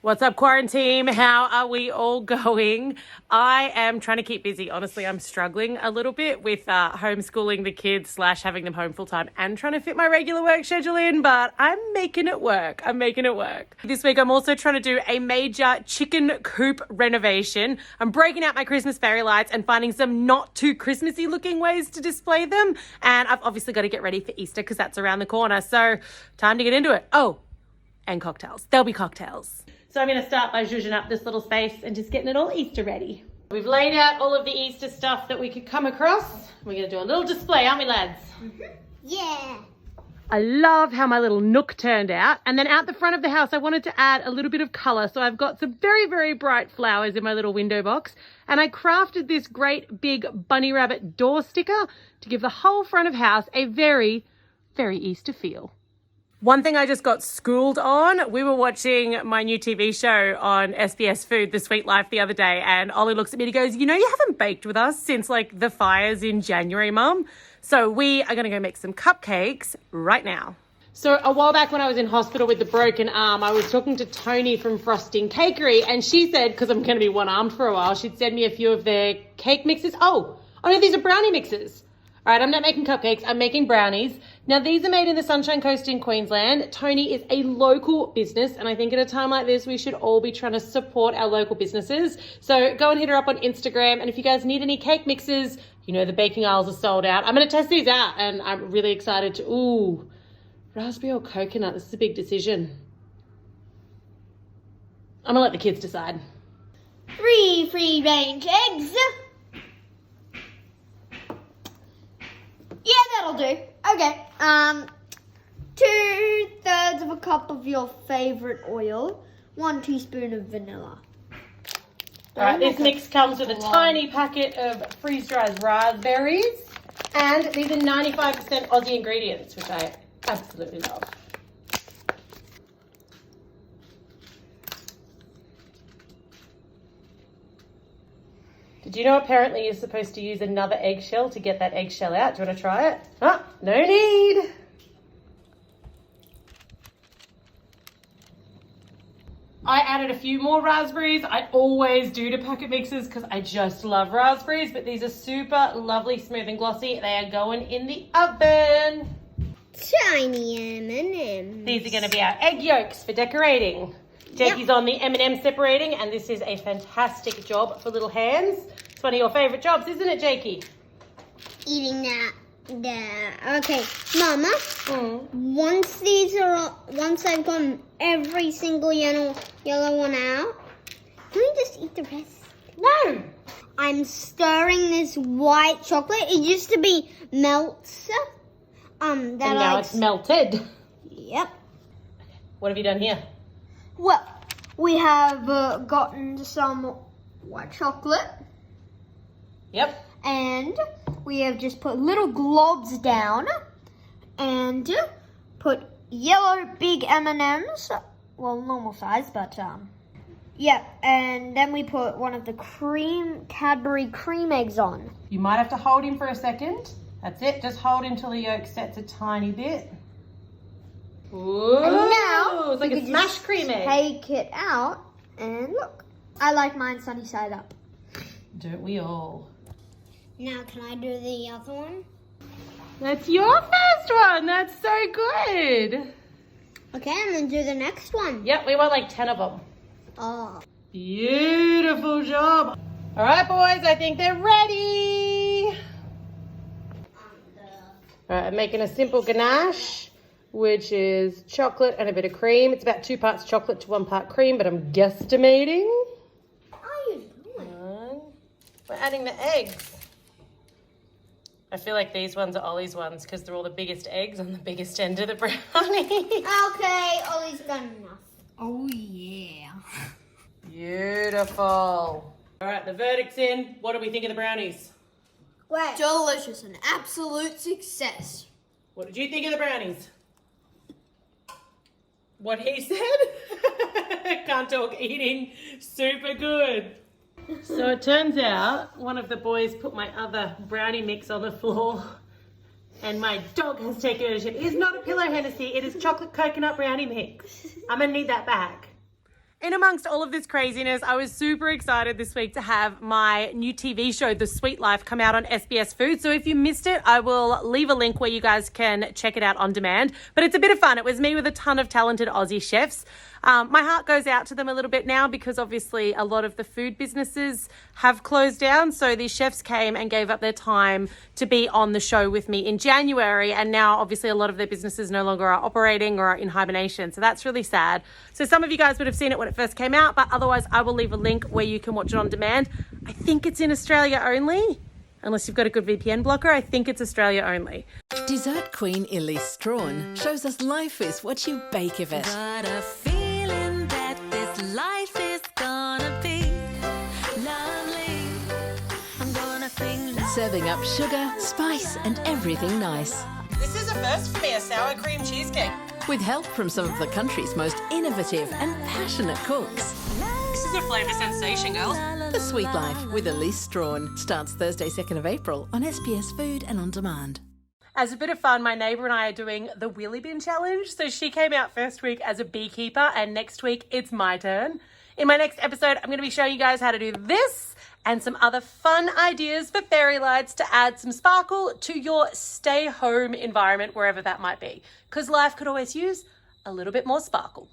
What's up, quarantine? How are we all going? I am trying to keep busy. Honestly, I'm struggling a little bit with homeschooling the kids / having them home full time and trying to fit my regular work schedule in, but I'm making it work. This week, I'm also trying to do a major chicken coop renovation. I'm breaking out my Christmas fairy lights and finding some not too Christmassy looking ways to display them. And I've obviously got to get ready for Easter because that's around the corner. So time to get into it. Oh, and cocktails. There'll be cocktails. So I'm going to start by zhuzhing up this little space and just getting it all Easter ready. We've laid out all of the Easter stuff that we could come across. We're going to do a little display, aren't we, lads? Mm-hmm. Yeah. I love how my little nook turned out. And then out the front of the house, I wanted to add a little bit of colour. So I've got some very, very bright flowers in my little window box. And I crafted this great big bunny rabbit door sticker to give the whole front of house a very, very Easter feel. One thing I just got schooled on, we were watching my new TV show on SBS Food, The Sweet Life, the other day, and Ollie looks at me and he goes, you know, you haven't baked with us since like the fires in January, Mum. So we are going to go make some cupcakes right now. So a while back when I was in hospital with the broken arm, I was talking to Tony from Frosting Cakery, and she said, because I'm going to be one-armed for a while, she'd send me a few of their cake mixes. Oh no, these are brownie mixes. All right, I'm not making cupcakes, I'm making brownies. Now, these are made in the Sunshine Coast in Queensland. Tony is a local business, and I think at a time like this, we should all be trying to support our local businesses. So go and hit her up on Instagram, and if you guys need any cake mixes, you know, the baking aisles are sold out. I'm going to test these out, and I'm really excited to... Ooh, raspberry or coconut, this is a big decision. I'm going to let the kids decide. 3 free-range eggs. Yeah, that'll do. Okay. 2/3 of a cup of your favorite oil. 1 teaspoon of vanilla. All right, this mix comes with a tiny packet of freeze-dried raspberries, and these are 95% Aussie ingredients, which I absolutely love. Did you know apparently you're supposed to use another eggshell to get that eggshell out? Do you want to try it? Oh, no need. I added a few more raspberries. I always do to packet mixes because I just love raspberries, but these are super lovely, smooth and glossy. They are going in the oven. Tiny M&Ms. These are going to be our egg yolks for decorating. Jakey's on the M&M separating, and this is a fantastic job for little hands. It's one of your favourite jobs, isn't it, Jakey? Eating that. Okay, Mama. Once I've gotten every single yellow one out, can we just eat the rest? No. I'm stirring this white chocolate. It used to be melts. And now it's melted. Yep. What have you done here? Well, we have gotten some white chocolate. Yep. And we have just put little globs down and put yellow big M&Ms. Well, normal size, but yeah. And then we put one of the Cadbury cream eggs on. You might have to hold him for a second. That's it. Just hold him till the yolk sets a tiny bit. Ooh, and now it's like a smashed cream egg. Take it out and look. I like mine sunny side up. Don't we all? Now can I do the other one? That's your first one. That's so good. Okay, and then do the next one. Yep, we want like 10 of them. Oh. Beautiful job. All right, boys, I think they're ready. All right, I'm making a simple ganache, which is chocolate and a bit of cream. It's about 2 parts chocolate to 1 part cream, but I'm guesstimating. What are you doing? We're adding the eggs. I feel like these ones are Ollie's ones because they're all the biggest eggs on the biggest end of the brownie. Okay, Ollie's got enough. Oh, yeah. Beautiful. All right, the verdict's in. What do we think of the brownies? Great. Delicious, an absolute success. What did you think of the brownies? What he said? Can't talk eating. Super good. So it turns out one of the boys put my other brownie mix on the floor and my dog has taken ownership. It is not a pillow Hennessy, it is chocolate coconut brownie mix. I'm gonna need that back. In amongst all of this craziness, I was super excited this week to have my new TV show, The Sweet Life, come out on SBS Food. So if you missed it, I will leave a link where you guys can check it out on demand. But it's a bit of fun. It was me with a ton of talented Aussie chefs. My heart goes out to them a little bit now because obviously a lot of the food businesses have closed down. So these chefs came and gave up their time to be on the show with me in January. And now obviously a lot of their businesses no longer are operating or are in hibernation. So that's really sad. So some of you guys would have seen it when it first came out, but otherwise I will leave a link where you can watch it on demand. I think it's in Australia only. Unless you've got a good VPN blocker, I think it's Australia only. Dessert Queen Elise Strawn shows us life is what you bake of it. Got a feeling that this life is gonna be lovely. I'm gonna sing love. Serving up sugar, spice and everything nice. This is a first for me, a sour cream cheesecake. With help from some of the country's most innovative and passionate cooks. This is a flavour sensation, girls. The Sweet Life with Elise Strawn starts Thursday 2nd of April on SBS Food and On Demand. As a bit of fun, my neighbour and I are doing the Wheelie Bin Challenge. So she came out first week as a beekeeper and next week it's my turn. In my next episode, I'm going to be showing you guys how to do this and some other fun ideas for fairy lights to add some sparkle to your stay home environment, wherever that might be. Because life could always use a little bit more sparkle.